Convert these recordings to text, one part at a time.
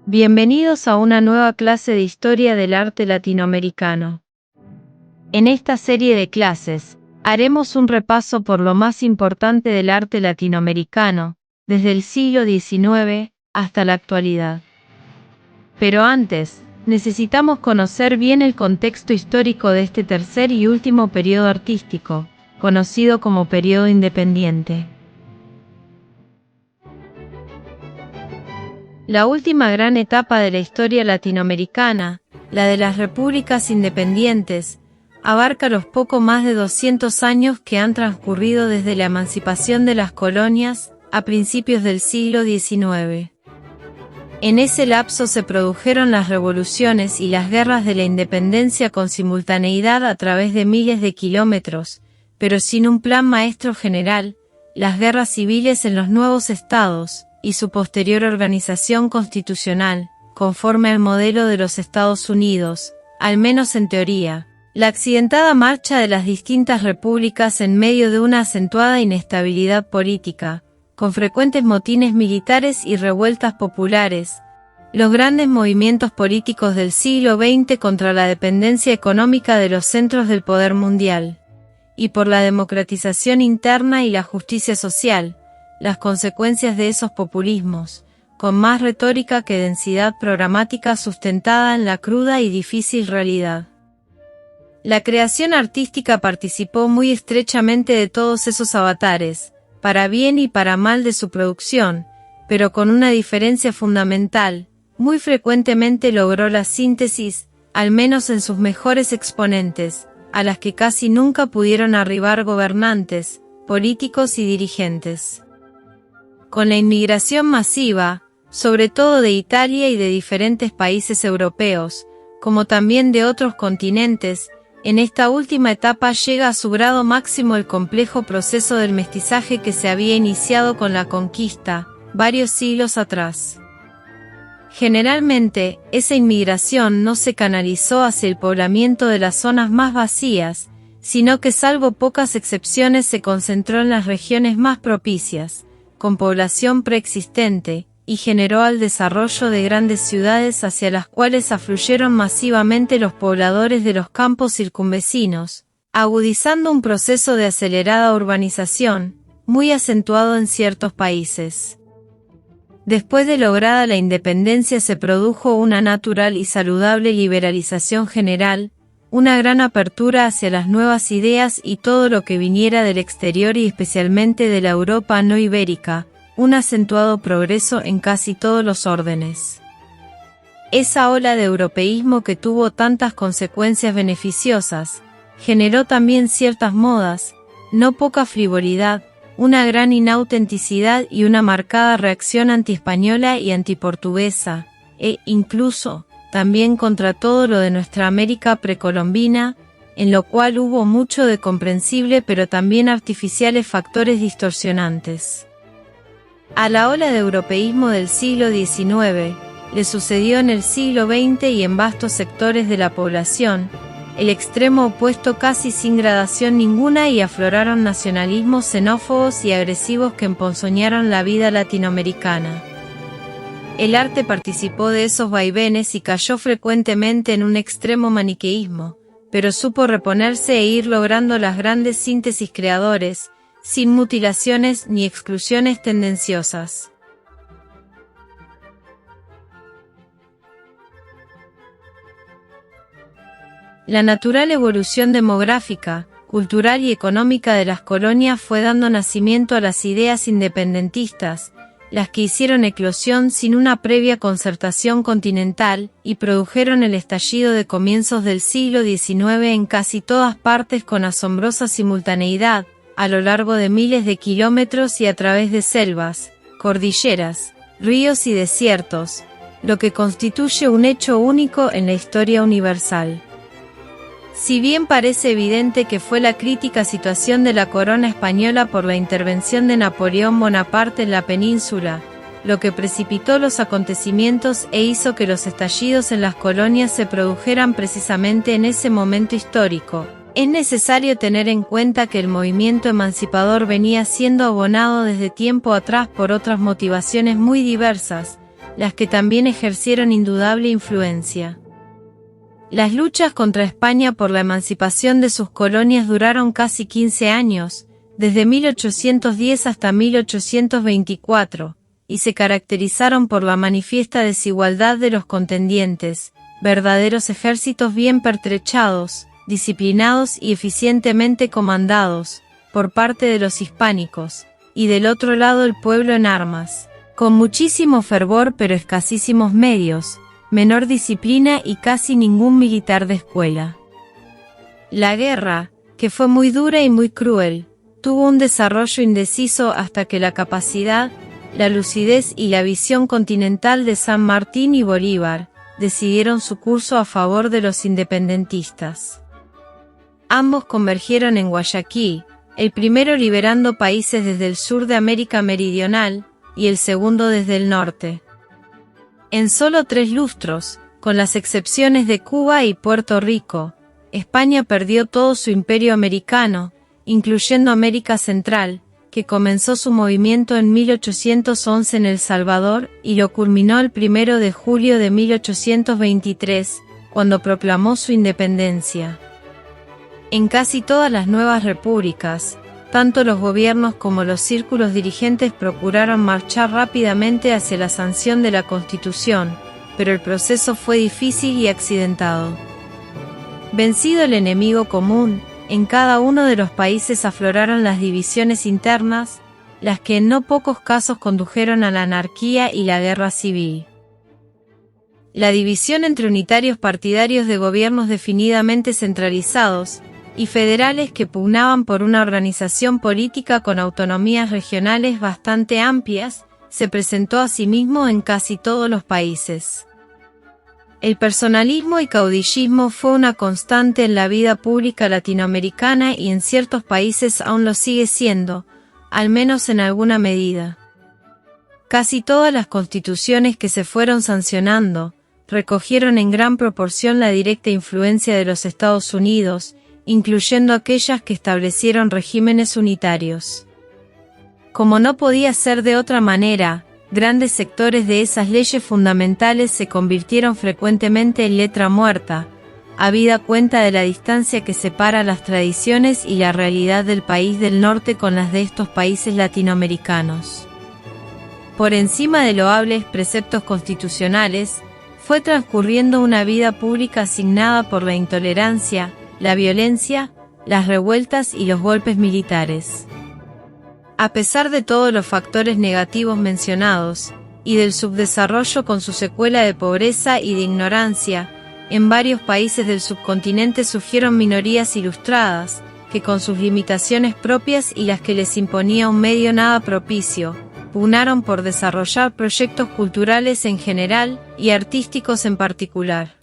Bienvenidos a una nueva clase de Historia del Arte Latinoamericano. En esta serie de clases, haremos un repaso por lo más importante del arte latinoamericano, desde el siglo XIX hasta la actualidad. Pero antes, necesitamos conocer bien el contexto histórico de este tercer y último periodo artístico, conocido como periodo independiente. La última gran etapa de la historia latinoamericana, la de las repúblicas independientes, abarca los poco más de 200 años que han transcurrido desde la emancipación de las colonias a principios del siglo XIX. En ese lapso se produjeron las revoluciones y las guerras de la independencia con simultaneidad a través de miles de kilómetros, pero sin un plan maestro general, las guerras civiles en los nuevos estados, y su posterior organización constitucional, conforme al modelo de los Estados Unidos, al menos en teoría. La accidentada marcha de las distintas repúblicas en medio de una acentuada inestabilidad política, con frecuentes motines militares y revueltas populares, los grandes movimientos políticos del siglo XX contra la dependencia económica de los centros del poder mundial, y por la democratización interna y la justicia social, las consecuencias de esos populismos, con más retórica que densidad programática sustentada en la cruda y difícil realidad. La creación artística participó muy estrechamente de todos esos avatares, para bien y para mal de su producción, pero con una diferencia fundamental: muy frecuentemente logró la síntesis, al menos en sus mejores exponentes, a las que casi nunca pudieron arribar gobernantes, políticos y dirigentes. Con la inmigración masiva, sobre todo de Italia y de diferentes países europeos, como también de otros continentes, en esta última etapa llega a su grado máximo el complejo proceso del mestizaje que se había iniciado con la conquista, varios siglos atrás. Generalmente, esa inmigración no se canalizó hacia el poblamiento de las zonas más vacías, sino que salvo pocas excepciones se concentró en las regiones más propicias, con población preexistente, y generó al desarrollo de grandes ciudades hacia las cuales afluyeron masivamente los pobladores de los campos circunvecinos, agudizando un proceso de acelerada urbanización, muy acentuado en ciertos países. Después de lograda la independencia se produjo una natural y saludable liberalización general, una gran apertura hacia las nuevas ideas y todo lo que viniera del exterior y especialmente de la Europa no ibérica, un acentuado progreso en casi todos los órdenes. Esa ola de europeísmo que tuvo tantas consecuencias beneficiosas, generó también ciertas modas, no poca frivolidad, una gran inautenticidad y una marcada reacción antiespañola y antiportuguesa, e incluso, también contra todo lo de nuestra América precolombina, en lo cual hubo mucho de comprensible pero también artificiales factores distorsionantes. A la ola de europeísmo del siglo XIX, le sucedió en el siglo XX y en vastos sectores de la población, el extremo opuesto casi sin gradación ninguna y afloraron nacionalismos xenófobos y agresivos que emponzoñaron la vida latinoamericana. El arte participó de esos vaivenes y cayó frecuentemente en un extremo maniqueísmo, pero supo reponerse e ir logrando las grandes síntesis creadores, sin mutilaciones ni exclusiones tendenciosas. La natural evolución demográfica, cultural y económica de las colonias fue dando nacimiento a las ideas independentistas, las que hicieron eclosión sin una previa concertación continental, y produjeron el estallido de comienzos del siglo XIX en casi todas partes con asombrosa simultaneidad, a lo largo de miles de kilómetros y a través de selvas, cordilleras, ríos y desiertos, lo que constituye un hecho único en la historia universal. Si bien parece evidente que fue la crítica situación de la corona española por la intervención de Napoleón Bonaparte en la península, lo que precipitó los acontecimientos e hizo que los estallidos en las colonias se produjeran precisamente en ese momento histórico, es necesario tener en cuenta que el movimiento emancipador venía siendo abonado desde tiempo atrás por otras motivaciones muy diversas, las que también ejercieron indudable influencia. Las luchas contra España por la emancipación de sus colonias duraron casi 15 años, desde 1810 hasta 1824, y se caracterizaron por la manifiesta desigualdad de los contendientes, verdaderos ejércitos bien pertrechados, disciplinados y eficientemente comandados, por parte de los hispánicos, y del otro lado el pueblo en armas, con muchísimo fervor pero escasísimos medios, menor disciplina y casi ningún militar de escuela. La guerra, que fue muy dura y muy cruel, tuvo un desarrollo indeciso hasta que la capacidad, la lucidez y la visión continental de San Martín y Bolívar decidieron su curso a favor de los independentistas. Ambos convergieron en Guayaquil, el primero liberando países desde el sur de América Meridional, y el segundo desde el norte. En solo 3 lustros, con las excepciones de Cuba y Puerto Rico, España perdió todo su imperio americano, incluyendo América Central, que comenzó su movimiento en 1811 en El Salvador y lo culminó el 1 de julio de 1823, cuando proclamó su independencia. En casi todas las nuevas repúblicas, tanto los gobiernos como los círculos dirigentes procuraron marchar rápidamente hacia la sanción de la Constitución, pero el proceso fue difícil y accidentado. Vencido el enemigo común, en cada uno de los países afloraron las divisiones internas, las que en no pocos casos condujeron a la anarquía y la guerra civil. La división entre unitarios partidarios de gobiernos definidamente centralizados, y federales que pugnaban por una organización política con autonomías regionales bastante amplias, se presentó asimismo en casi todos los países. El personalismo y caudillismo fue una constante en la vida pública latinoamericana y en ciertos países aún lo sigue siendo, al menos en alguna medida. Casi todas las constituciones que se fueron sancionando, recogieron en gran proporción la directa influencia de los Estados Unidos, incluyendo aquellas que establecieron regímenes unitarios. Como no podía ser de otra manera, grandes sectores de esas leyes fundamentales se convirtieron frecuentemente en letra muerta, habida cuenta de la distancia que separa las tradiciones y la realidad del país del norte con las de estos países latinoamericanos. Por encima de loables preceptos constitucionales, fue transcurriendo una vida pública asignada por la intolerancia, la violencia, las revueltas y los golpes militares. A pesar de todos los factores negativos mencionados, y del subdesarrollo con su secuela de pobreza y de ignorancia, en varios países del subcontinente surgieron minorías ilustradas, que con sus limitaciones propias y las que les imponía un medio nada propicio, pugnaron por desarrollar proyectos culturales en general y artísticos en particular.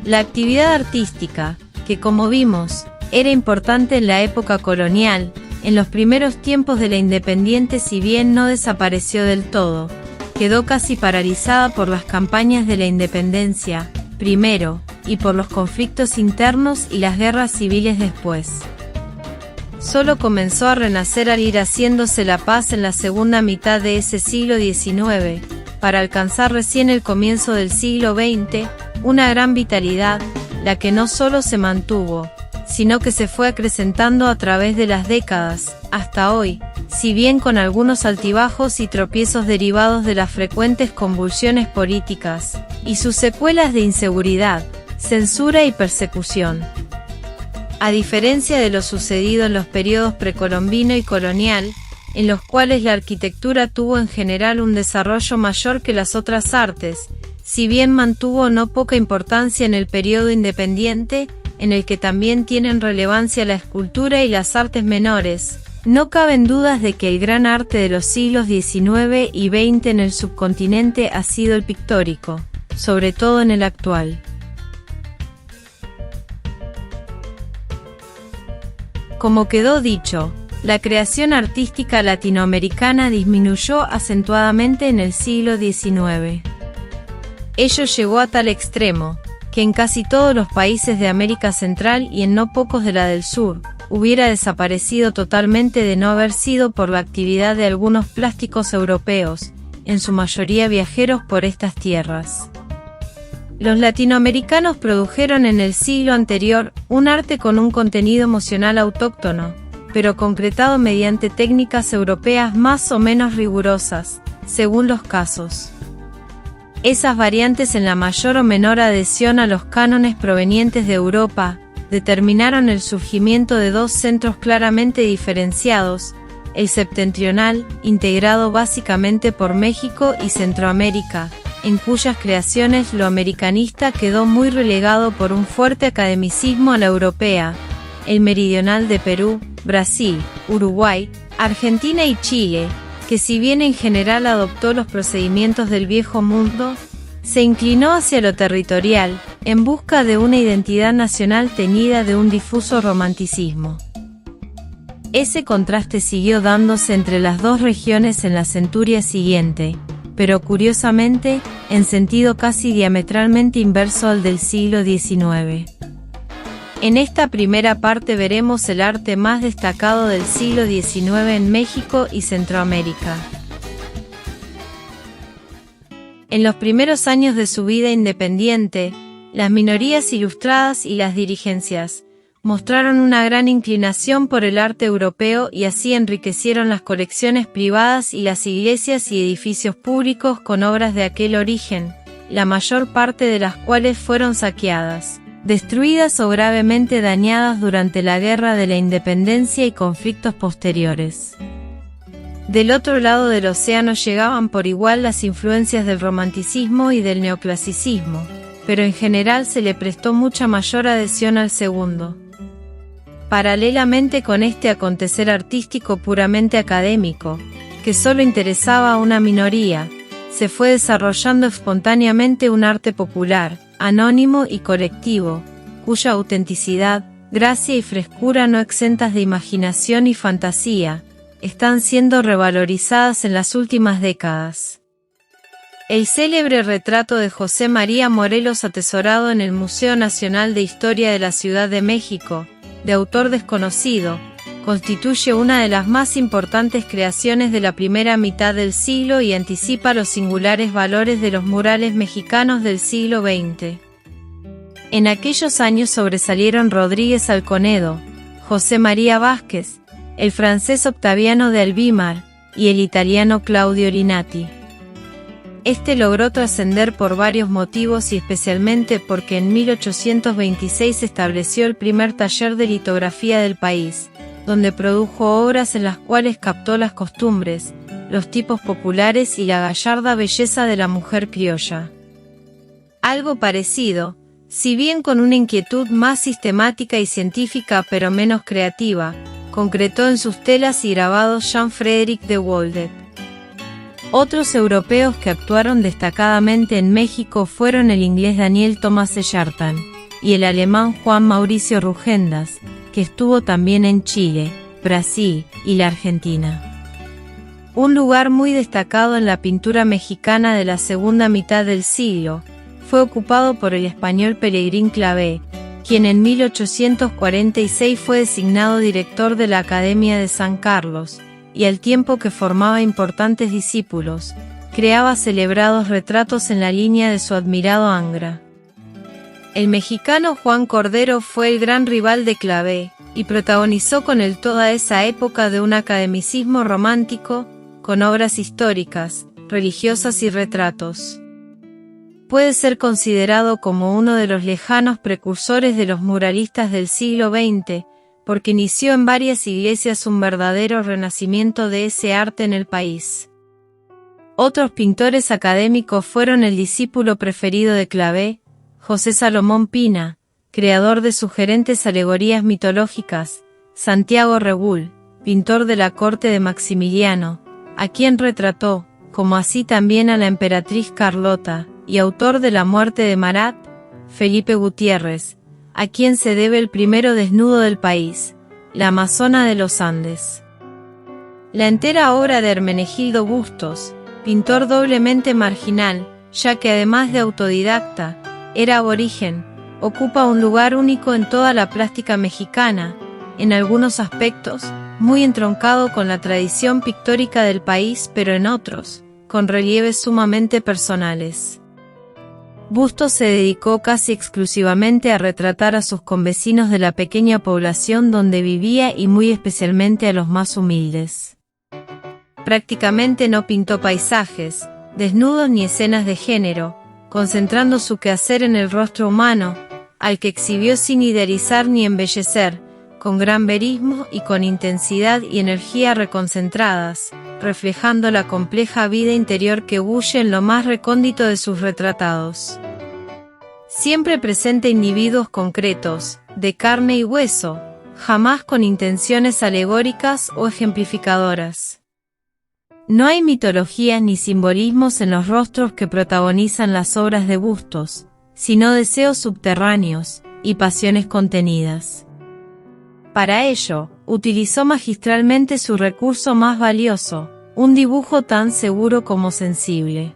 La actividad artística, que como vimos, era importante en la época colonial, en los primeros tiempos de la independiente si bien no desapareció del todo, quedó casi paralizada por las campañas de la independencia, primero, y por los conflictos internos y las guerras civiles después. Solo comenzó a renacer al ir haciéndose la paz en la segunda mitad de ese siglo XIX, para alcanzar recién el comienzo del siglo XX, una gran vitalidad, la que no solo se mantuvo, sino que se fue acrecentando a través de las décadas, hasta hoy, si bien con algunos altibajos y tropiezos derivados de las frecuentes convulsiones políticas, y sus secuelas de inseguridad, censura y persecución. A diferencia de lo sucedido en los periodos precolombino y colonial, en los cuales la arquitectura tuvo en general un desarrollo mayor que las otras artes, si bien mantuvo no poca importancia en el periodo independiente, en el que también tienen relevancia la escultura y las artes menores, no caben dudas de que el gran arte de los siglos XIX y XX en el subcontinente ha sido el pictórico, sobre todo en el actual. Como quedó dicho, la creación artística latinoamericana disminuyó acentuadamente en el siglo XIX. Ello llegó a tal extremo, que en casi todos los países de América Central y en no pocos de la del Sur, hubiera desaparecido totalmente de no haber sido por la actividad de algunos plásticos europeos, en su mayoría viajeros por estas tierras. Los latinoamericanos produjeron en el siglo anterior un arte con un contenido emocional autóctono, pero concretado mediante técnicas europeas más o menos rigurosas, según los casos. Esas variantes en la mayor o menor adhesión a los cánones provenientes de Europa, determinaron el surgimiento de dos centros claramente diferenciados, el septentrional, integrado básicamente por México y Centroamérica, en cuyas creaciones lo americanista quedó muy relegado por un fuerte academicismo a la europea, el meridional de Perú, Brasil, Uruguay, Argentina y Chile, que si bien en general adoptó los procedimientos del viejo mundo, se inclinó hacia lo territorial, en busca de una identidad nacional teñida de un difuso romanticismo. Ese contraste siguió dándose entre las dos regiones en la centuria siguiente, pero curiosamente, en sentido casi diametralmente inverso al del siglo XIX. En esta primera parte veremos el arte más destacado del siglo XIX en México y Centroamérica. En los primeros años de su vida independiente, las minorías ilustradas y las dirigencias mostraron una gran inclinación por el arte europeo y así enriquecieron las colecciones privadas y las iglesias y edificios públicos con obras de aquel origen, la mayor parte de las cuales fueron saqueadas, destruidas o gravemente dañadas durante la Guerra de la Independencia y conflictos posteriores. Del otro lado del océano llegaban por igual las influencias del romanticismo y del neoclasicismo, pero en general se le prestó mucha mayor adhesión al segundo. Paralelamente con este acontecer artístico puramente académico, que solo interesaba a una minoría, se fue desarrollando espontáneamente un arte popular, anónimo y colectivo, cuya autenticidad, gracia y frescura no exentas de imaginación y fantasía, están siendo revalorizadas en las últimas décadas. El célebre retrato de José María Morelos atesorado en el Museo Nacional de Historia de la Ciudad de México, de autor desconocido, constituye una de las más importantes creaciones de la primera mitad del siglo y anticipa los singulares valores de los murales mexicanos del siglo XX. En aquellos años sobresalieron Rodríguez Alconedo, José María Vázquez, el francés Octaviano de Albímar y el italiano Claudio Rinati. Este logró trascender por varios motivos y especialmente porque en 1826 estableció el primer taller de litografía del país, donde produjo obras en las cuales captó las costumbres, los tipos populares y la gallarda belleza de la mujer criolla. Algo parecido, si bien con una inquietud más sistemática y científica pero menos creativa, concretó en sus telas y grabados Jean-Frédéric de Waldeck. Otros europeos que actuaron destacadamente en México fueron el inglés Daniel Thomas Egerton y el alemán Juan Mauricio Rugendas, que estuvo también en Chile, Brasil y la Argentina. Un lugar muy destacado en la pintura mexicana de la segunda mitad del siglo fue ocupado por el español Pelegrín Clavé, quien en 1846 fue designado director de la Academia de San Carlos, y al tiempo que formaba importantes discípulos, creaba celebrados retratos en la línea de su admirado Angra. El mexicano Juan Cordero fue el gran rival de Clavé, y protagonizó con él toda esa época de un academicismo romántico, con obras históricas, religiosas y retratos. Puede ser considerado como uno de los lejanos precursores de los muralistas del siglo XX, porque inició en varias iglesias un verdadero renacimiento de ese arte en el país. Otros pintores académicos fueron el discípulo preferido de Clavé, José Salomón Pina, creador de sugerentes alegorías mitológicas, Santiago Rebull, pintor de la corte de Maximiliano, a quien retrató, como así también a la emperatriz Carlota, y autor de La muerte de Marat, Felipe Gutiérrez, a quien se debe el primero desnudo del país, la Amazona de los Andes. La entera obra de Hermenegildo Bustos, pintor doblemente marginal, ya que además de autodidacta, Era aborigen, ocupa un lugar único en toda la plástica mexicana, en algunos aspectos, muy entroncado con la tradición pictórica del país, pero en otros, con relieves sumamente personales. Bustos se dedicó casi exclusivamente a retratar a sus convecinos de la pequeña población donde vivía y muy especialmente a los más humildes. Prácticamente no pintó paisajes, desnudos ni escenas de género, concentrando su quehacer en el rostro humano, al que exhibió sin idealizar ni embellecer, con gran verismo y con intensidad y energía reconcentradas, reflejando la compleja vida interior que bulle en lo más recóndito de sus retratados. Siempre presenta individuos concretos, de carne y hueso, jamás con intenciones alegóricas o ejemplificadoras. No hay mitologías ni simbolismos en los rostros que protagonizan las obras de Bustos, sino deseos subterráneos y pasiones contenidas. Para ello, utilizó magistralmente su recurso más valioso, un dibujo tan seguro como sensible.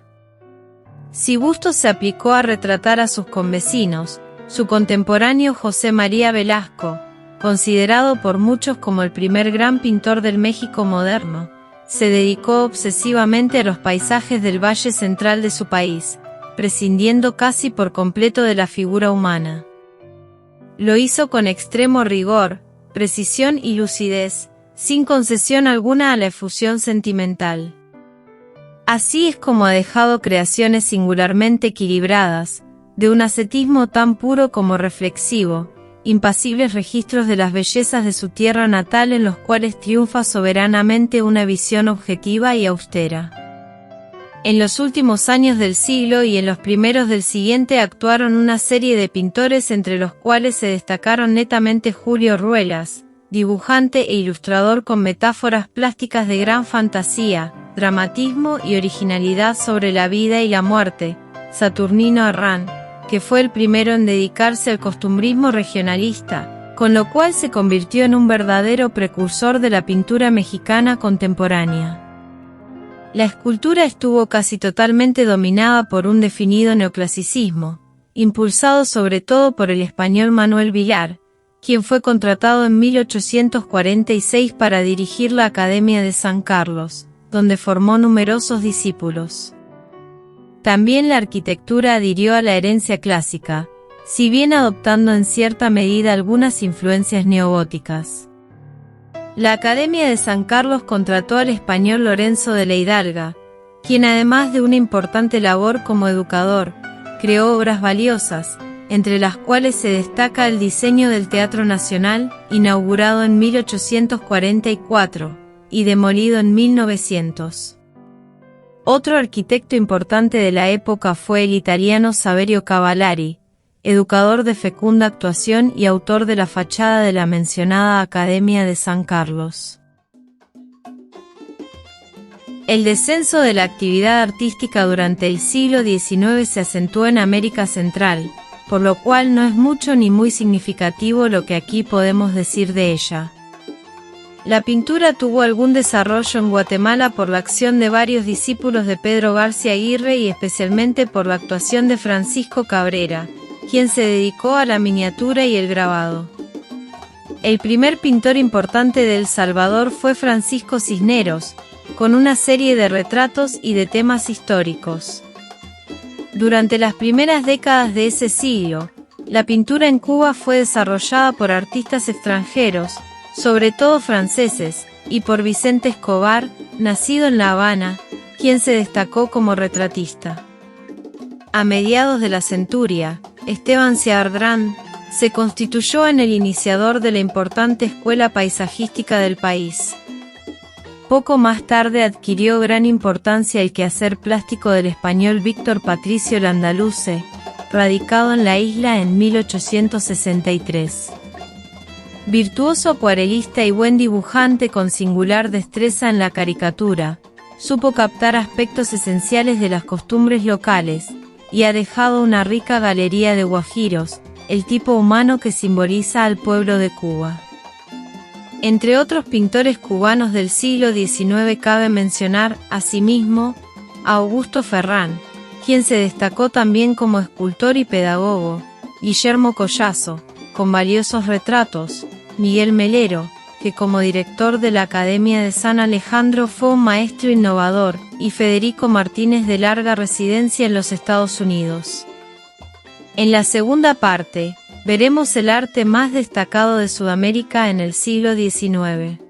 Si Bustos se aplicó a retratar a sus convecinos, su contemporáneo José María Velasco, considerado por muchos como el primer gran pintor del México moderno, se dedicó obsesivamente a los paisajes del valle central de su país, prescindiendo casi por completo de la figura humana. Lo hizo con extremo rigor, precisión y lucidez, sin concesión alguna a la efusión sentimental. Así es como ha dejado creaciones singularmente equilibradas, de un ascetismo tan puro como reflexivo, impasibles registros de las bellezas de su tierra natal en los cuales triunfa soberanamente una visión objetiva y austera. En los últimos años del siglo y en los primeros del siguiente actuaron una serie de pintores entre los cuales se destacaron netamente Julio Ruelas, dibujante e ilustrador con metáforas plásticas de gran fantasía, dramatismo y originalidad sobre la vida y la muerte, Saturnino Arrán, que fue el primero en dedicarse al costumbrismo regionalista, con lo cual se convirtió en un verdadero precursor de la pintura mexicana contemporánea. La escultura estuvo casi totalmente dominada por un definido neoclasicismo, impulsado sobre todo por el español Manuel Villar, quien fue contratado en 1846 para dirigir la Academia de San Carlos, donde formó numerosos discípulos. También la arquitectura adhirió a la herencia clásica, si bien adoptando en cierta medida algunas influencias neogóticas. La Academia de San Carlos contrató al español Lorenzo de la Hidalga, quien además de una importante labor como educador, creó obras valiosas, entre las cuales se destaca el diseño del Teatro Nacional, inaugurado en 1844, y demolido en 1900. Otro arquitecto importante de la época fue el italiano Saverio Cavallari, educador de fecunda actuación y autor de la fachada de la mencionada Academia de San Carlos. El descenso de la actividad artística durante el siglo XIX se acentuó en América Central, por lo cual no es mucho ni muy significativo lo que aquí podemos decir de ella. La pintura tuvo algún desarrollo en Guatemala por la acción de varios discípulos de Pedro García Aguirre y especialmente por la actuación de Francisco Cabrera, quien se dedicó a la miniatura y el grabado. El primer pintor importante de El Salvador fue Francisco Cisneros, con una serie de retratos y de temas históricos. Durante las primeras décadas de ese siglo, la pintura en Cuba fue desarrollada por artistas extranjeros, sobre todo franceses, y por Vicente Escobar, nacido en La Habana, quien se destacó como retratista. A mediados de la centuria, Esteban Ceardrán se constituyó en el iniciador de la importante escuela paisajística del país. Poco más tarde adquirió gran importancia el quehacer plástico del español Víctor Patricio Landaluce, radicado en la isla en 1863. Virtuoso acuarelista y buen dibujante con singular destreza en la caricatura, supo captar aspectos esenciales de las costumbres locales, y ha dejado una rica galería de guajiros, el tipo humano que simboliza al pueblo de Cuba. Entre otros pintores cubanos del siglo XIX cabe mencionar, asimismo, a Augusto Ferrán, quien se destacó también como escultor y pedagogo, Guillermo Collazo, con valiosos retratos, Miguel Melero, que como director de la Academia de San Alejandro fue un maestro innovador, y Federico Martínez de larga residencia en los Estados Unidos. En la segunda parte, veremos el arte más destacado de Sudamérica en el siglo XIX.